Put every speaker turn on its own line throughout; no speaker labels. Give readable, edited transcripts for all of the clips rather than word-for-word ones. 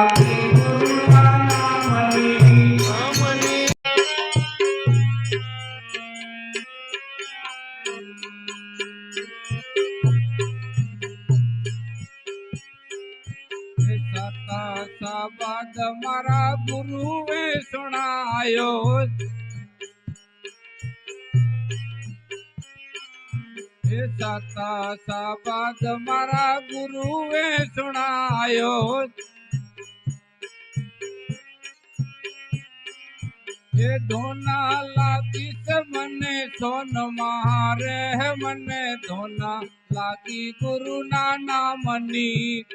લાગી ગુરુના નામની
સતા સબદ મારા ગુરુએ સુણાયો સતા સબદ મારા ગુરુએ સુણાયો એ ધોના લાગીશ મને સોન મારે મને ધોના લાગી ગુરુના નામની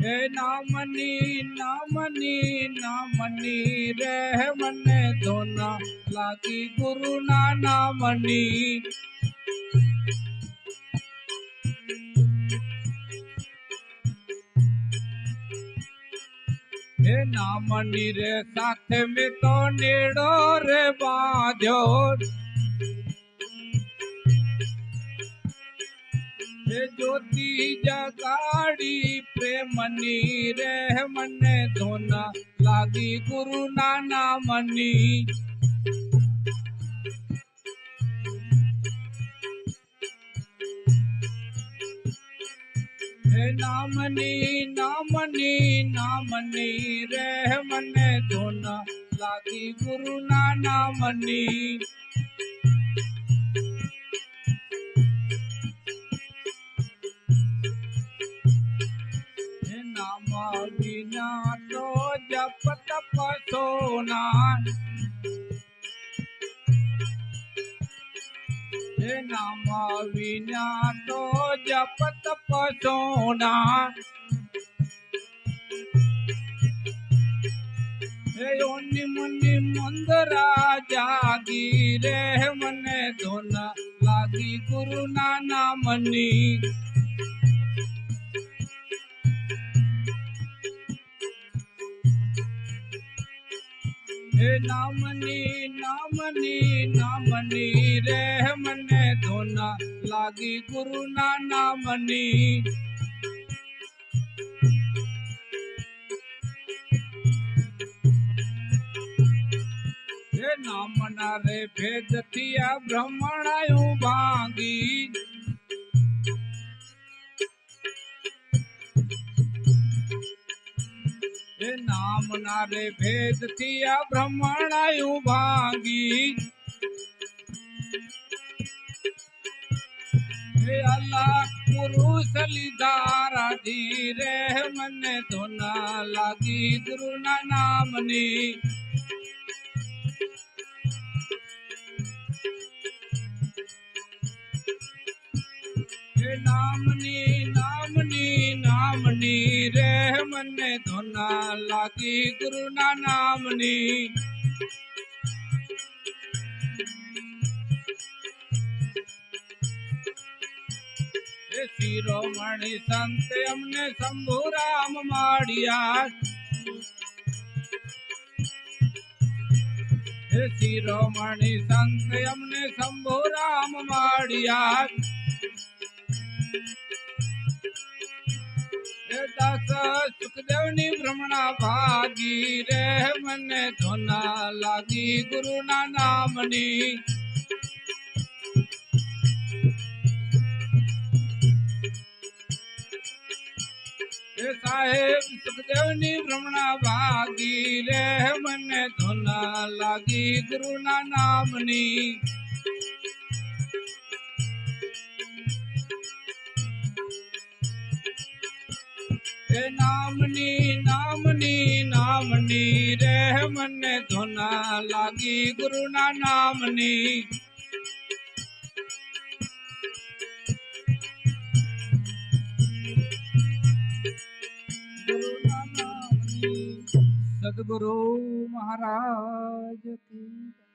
હે નામની નામની નામની રે મને ધોના લાગી ગુરુના નામની હે નામની રે સાથે મેં તો નેડો રે બાંધ્યો હે જ્યોતિ જગાડી પ્રેમની રે મને ધોના લાગી ગુરુના નામની હે નામની નામની નામની રે મને ધોના લાગી ગુરુના નામની હે નામ વિના તો જપ તપ સોના હે નામ વિના તો જપ તપ સોના હે ઓની મુની મંદરા જાગી રે મને ધોના લાગી ગુરુના નામની હે નામની નામની નામની રે મને ધોના લાગી ગુરુના નામની હે નામના રે ભેદ થયા બ્રહ્મણાયું ભાંગી હે નામના રે ભેદ થયા બ્રહ્મણાયું ભાંગી હે અલ્લાહ પુરુષ લીધા રાધી રે મને ધોના લાગી ગુરુના નામની હે નામની નામની નામની રે મને ધોના લાગી ગુરુના નામની હે શિરોમણી સંત અમને શંભુરામ માળિયા હે શિરોમણી સંત અમને શંભુરામ માળિયા દાસ સુખદેવની ભ્રમણા ભાગી રે મને ધોના લાગી ગુરુના નામની હે સાહેબ સુખદેવની ભ્રમણા ભાગી રે મને ધોના લાગી ગુરુના નામની હે નામની નામની નામની રે મને ધોના લાગી ગુરુના નામની ગુરુના નામની સદગુરુ મહારાજ કી